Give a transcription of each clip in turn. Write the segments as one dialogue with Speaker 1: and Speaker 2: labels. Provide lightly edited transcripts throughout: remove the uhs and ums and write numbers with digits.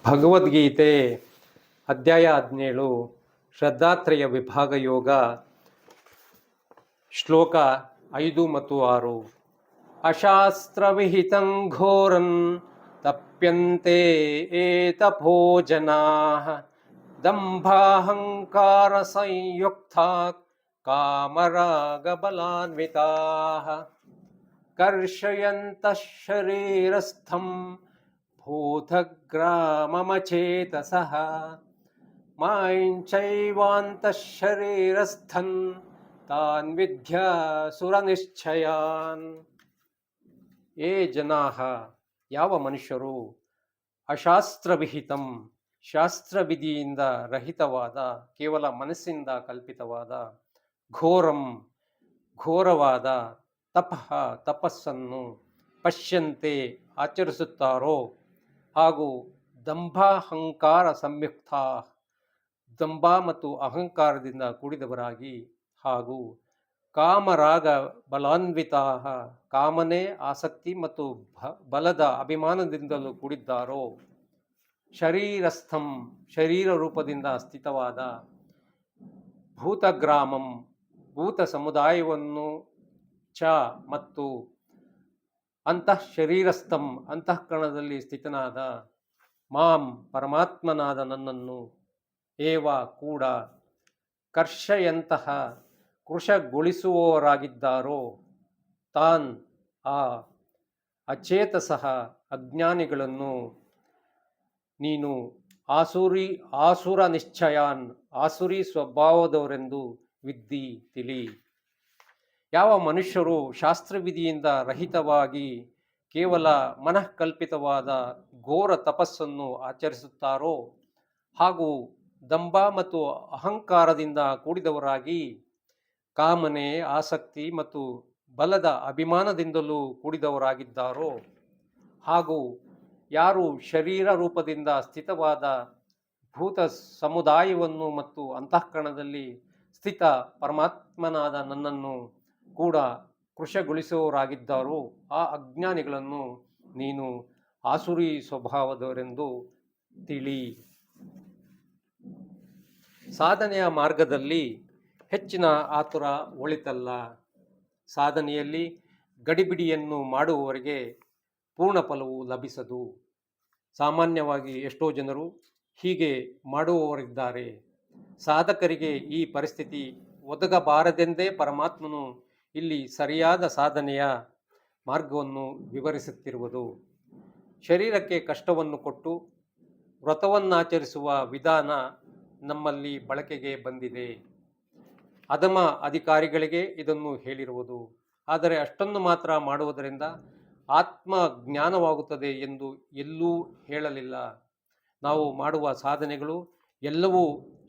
Speaker 1: ಭಗವದ್ಗೀತೆ ಅಧ್ಯಾಯ 17 ಶ್ರದ್ಧಾತ್ರಯ ವಿಭಾಗ ಯೋಗ ಶ್ಲೋಕ 5 ಮತ್ತು 6. ಅಶಾಸ್ತ್ರವಿಹಿತಂ ಘೋರಂ ತಪ್ಯಂತೆ ಏತಪೋ ಜನಾಃ ದಂಭಾಹಂಕಾರ ಸಂಯುಕ್ತಾಃ ಕಾಮರಾಗಬಲಾನ್ವಿತಾಃ ಕರ್ಷಯಂತಃ ಶರೀರಸ್ಥಂ ಭೂತಗ್ರಾಮಮಚೇತಸಃ ಮಾಂಚೈವಾಂತಃ ಶರೀರಸ್ಥನ್ ತಾನ್ ವಿದ್ಯಾಸುರನಿಶ್ಚಯಾನ್. ಏ ಜನಾಃ, ಯಾವ ಮನುಷ್ಯರು ಅಶಾಸ್ತ್ರವಿಹಿತಂ, ಶಾಸ್ತ್ರವಿಧಿಯಿಂದ ರಹಿತವಾದ, ಕೇವಲ ಮನಸ್ಸಿಂದ ಕಲ್ಪಿತವಾದ, ಘೋರಂ ಘೋರವಾದ, ತಪಃ ತಪಸ್ಸನ್ನು, ಪಶ್ಯಂತೆ ಆಚರಿಸುತ್ತಾರೋ, ಹಾಗೂ ದಂಭಾಹಂಕಾರ ಸಂಯುಕ್ತ, ದಂಭ ಮತ್ತು ಅಹಂಕಾರದಿಂದ ಕೂಡಿದವರಾಗಿ, ಹಾಗೂ ಕಾಮರಾಗ ಬಲಾನ್ವಿತ, ಕಾಮನೆ ಆಸಕ್ತಿ ಮತ್ತು ಬಲದ ಅಭಿಮಾನದಿಂದಲೂ ಕೂಡಿದ್ದಾರೋ, ಶರೀರಸ್ಥಂ ಶರೀರ ರೂಪದಿಂದ ಸ್ಥಿತವಾದ, ಭೂತಗ್ರಾಮಂ ಭೂತ ಸಮುದಾಯವನ್ನು ಚ ಮತ್ತು ಅಂತಃ ಶರೀರಸ್ಥಂ ಅಂತಃಕರಣದಲ್ಲಿ ಸ್ಥಿತನಾದ, ಮಾಂ ಪರಮಾತ್ಮನಾದ ನನ್ನನ್ನು, ಏವ ಕೂಡ, ಕರ್ಷಯಂತಹ ಕೃಶಗೊಳಿಸುವವರಾಗಿದ್ದಾರೋ, ತಾನ್ ಆ ಅಚೇತಸಃ ಅಜ್ಞಾನಿಗಳನ್ನು ನೀನು ಆಸುರ ನಿಶ್ಚಯಾನ್ ಆಸುರಿ ಸ್ವಭಾವದವರೆಂದು ವಿದ್ದಿ ತಿಳಿ. ಯಾವ ಮನುಷ್ಯರು ಶಾಸ್ತ್ರವಿಧಿಯಿಂದ ರಹಿತವಾಗಿ ಕೇವಲ ಮನಃಕಲ್ಪಿತವಾದ ಘೋರ ತಪಸ್ಸನ್ನು ಆಚರಿಸುತ್ತಾರೋ, ಹಾಗೂ ದಂಭ ಮತ್ತು ಅಹಂಕಾರದಿಂದ ಕೂಡಿದವರಾಗಿ, ಕಾಮನೆ ಆಸಕ್ತಿ ಮತ್ತು ಬಲದ ಅಭಿಮಾನದಿಂದಲೂ ಕೂಡಿದವರಾಗಿದ್ದಾರೋ, ಹಾಗೂ ಯಾರು ಶರೀರ ರೂಪದಿಂದ ಸ್ಥಿತವಾದ ಭೂತ ಸಮುದಾಯವನ್ನು ಮತ್ತು ಅಂತಃಕರಣದಲ್ಲಿ ಸ್ಥಿತ ಪರಮಾತ್ಮನಾದ ನನ್ನನ್ನು ಕೂಡ ಕೃಶಗೊಳಿಸುವವರಾಗಿದ್ದಾರೋ, ಆ ಅಜ್ಞಾನಿಗಳನ್ನು ನೀನು ಆಸುರಿ ಸ್ವಭಾವದವರೆಂದು ತಿಳಿ. ಸಾಧನೆಯ ಮಾರ್ಗದಲ್ಲಿ ಹೆಚ್ಚಿನ ಆತುರ ಒಳಿತಲ್ಲ. ಸಾಧನೆಯಲ್ಲಿ ಗಡಿಬಿಡಿಯನ್ನು ಮಾಡುವವರಿಗೆ ಪೂರ್ಣ ಫಲವು ಲಭಿಸದು. ಸಾಮಾನ್ಯವಾಗಿ ಎಷ್ಟೋ ಜನರು ಹೀಗೆ ಮಾಡುವವರಿದ್ದಾರೆ. ಸಾಧಕರಿಗೆ ಈ ಪರಿಸ್ಥಿತಿ ಒದಗಬಾರದೆಂದೇ ಪರಮಾತ್ಮನು ಇಲ್ಲಿ ಸರಿಯಾದ ಸಾಧನೆಯ ಮಾರ್ಗವನ್ನು ವಿವರಿಸುತ್ತಿರುವುದು. ಶರೀರಕ್ಕೆ ಕಷ್ಟವನ್ನು ಕೊಟ್ಟು ವ್ರತವನ್ನಾಚರಿಸುವ ವಿಧಾನ ನಮ್ಮಲ್ಲಿ ಬಳಕೆಗೆ ಬಂದಿದೆ. ಅಧಮ ಅಧಿಕಾರಿಗಳಿಗೆ ಇದನ್ನು ಹೇಳಿರುವುದು. ಆದರೆ ಅಷ್ಟನ್ನು ಮಾತ್ರ ಮಾಡುವುದರಿಂದ ಆತ್ಮ ಜ್ಞಾನವಾಗುತ್ತದೆ ಎಂದು ಎಲ್ಲೂ ಹೇಳಲಿಲ್ಲ. ನಾವು ಮಾಡುವ ಸಾಧನೆಗಳು ಎಲ್ಲವೂ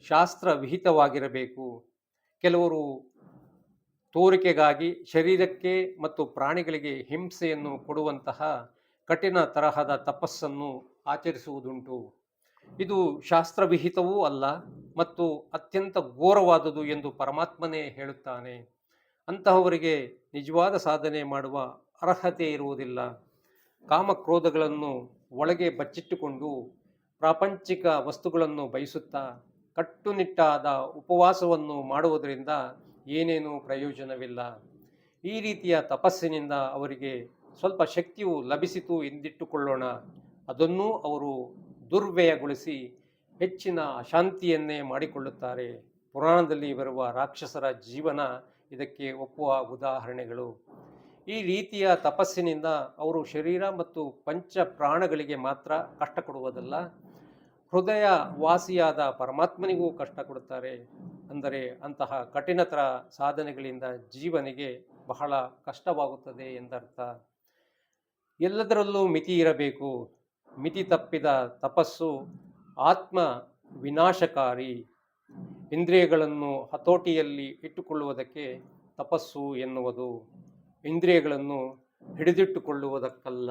Speaker 1: ಶಾಸ್ತ್ರ ವಿಹಿತವಾಗಿರಬೇಕು. ಕೆಲವರು ತೋರಿಕೆಗಾಗಿ ಶರೀರಕ್ಕೆ ಮತ್ತು ಪ್ರಾಣಿಗಳಿಗೆ ಹಿಂಸೆಯನ್ನು ಕೊಡುವಂತಹ ಕಠಿಣ ತರಹದ ತಪಸ್ಸನ್ನು ಆಚರಿಸುವುದುಂಟು. ಇದು ಶಾಸ್ತ್ರವಿಹಿತವೂ ಅಲ್ಲ ಮತ್ತು ಅತ್ಯಂತ ಘೋರವಾದುದು ಎಂದು ಪರಮಾತ್ಮನೇ ಹೇಳುತ್ತಾನೆ. ಅಂತಹವರಿಗೆ ನಿಜವಾದ ಸಾಧನೆ ಮಾಡುವ ಅರ್ಹತೆ ಇರುವುದಿಲ್ಲ. ಕಾಮಕ್ರೋಧಗಳನ್ನು ಒಳಗೆ ಬಚ್ಚಿಟ್ಟುಕೊಂಡು ಪ್ರಾಪಂಚಿಕ ವಸ್ತುಗಳನ್ನು ಬಯಸುತ್ತಾ ಕಟ್ಟುನಿಟ್ಟಾದ ಉಪವಾಸವನ್ನು ಮಾಡುವುದರಿಂದ ಏನೇನೂ ಪ್ರಯೋಜನವಿಲ್ಲ. ಈ ರೀತಿಯ ತಪಸ್ಸಿನಿಂದ ಅವರಿಗೆ ಸ್ವಲ್ಪ ಶಕ್ತಿಯು ಲಭಿಸಿತು ಎಂದಿಟ್ಟುಕೊಳ್ಳೋಣ. ಅದನ್ನೂ ಅವರು ದುರ್ವ್ಯಯಗೊಳಿಸಿ ಹೆಚ್ಚಿನ ಅಶಾಂತಿಯನ್ನೇ ಮಾಡಿಕೊಳ್ಳುತ್ತಾರೆ. ಪುರಾಣದಲ್ಲಿ ಬರುವ ರಾಕ್ಷಸರ ಜೀವನ ಇದಕ್ಕೆ ಒಪ್ಪುವ ಉದಾಹರಣೆಗಳು. ಈ ರೀತಿಯ ತಪಸ್ಸಿನಿಂದ ಅವರು ಶರೀರ ಮತ್ತು ಪಂಚ ಪ್ರಾಣಗಳಿಗೆ ಮಾತ್ರ ಕಷ್ಟ ಕೊಡುವುದಲ್ಲ, ಹೃದಯ ವಾಸಿಯಾದ ಪರಮಾತ್ಮನಿಗೂ ಕಷ್ಟ ಕೊಡುತ್ತಾರೆ. ಅಂದರೆ ಅಂತಹ ಕಠಿಣತರ ಸಾಧನೆಗಳಿಂದ ಜೀವನಿಗೆ ಬಹಳ ಕಷ್ಟವಾಗುತ್ತದೆ ಎಂದರ್ಥ. ಎಲ್ಲದರಲ್ಲೂ ಮಿತಿ ಇರಬೇಕು. ಮಿತಿ ತಪ್ಪಿದ ತಪಸ್ಸು ಆತ್ಮ ವಿನಾಶಕಾರಿ. ಇಂದ್ರಿಯಗಳನ್ನು ಹತೋಟಿಯಲ್ಲಿ ಇಟ್ಟುಕೊಳ್ಳುವುದಕ್ಕೆ ತಪಸ್ಸು ಎನ್ನುವುದು, ಇಂದ್ರಿಯಗಳನ್ನು ಹಿಡಿದಿಟ್ಟುಕೊಳ್ಳುವುದಕ್ಕಲ್ಲ.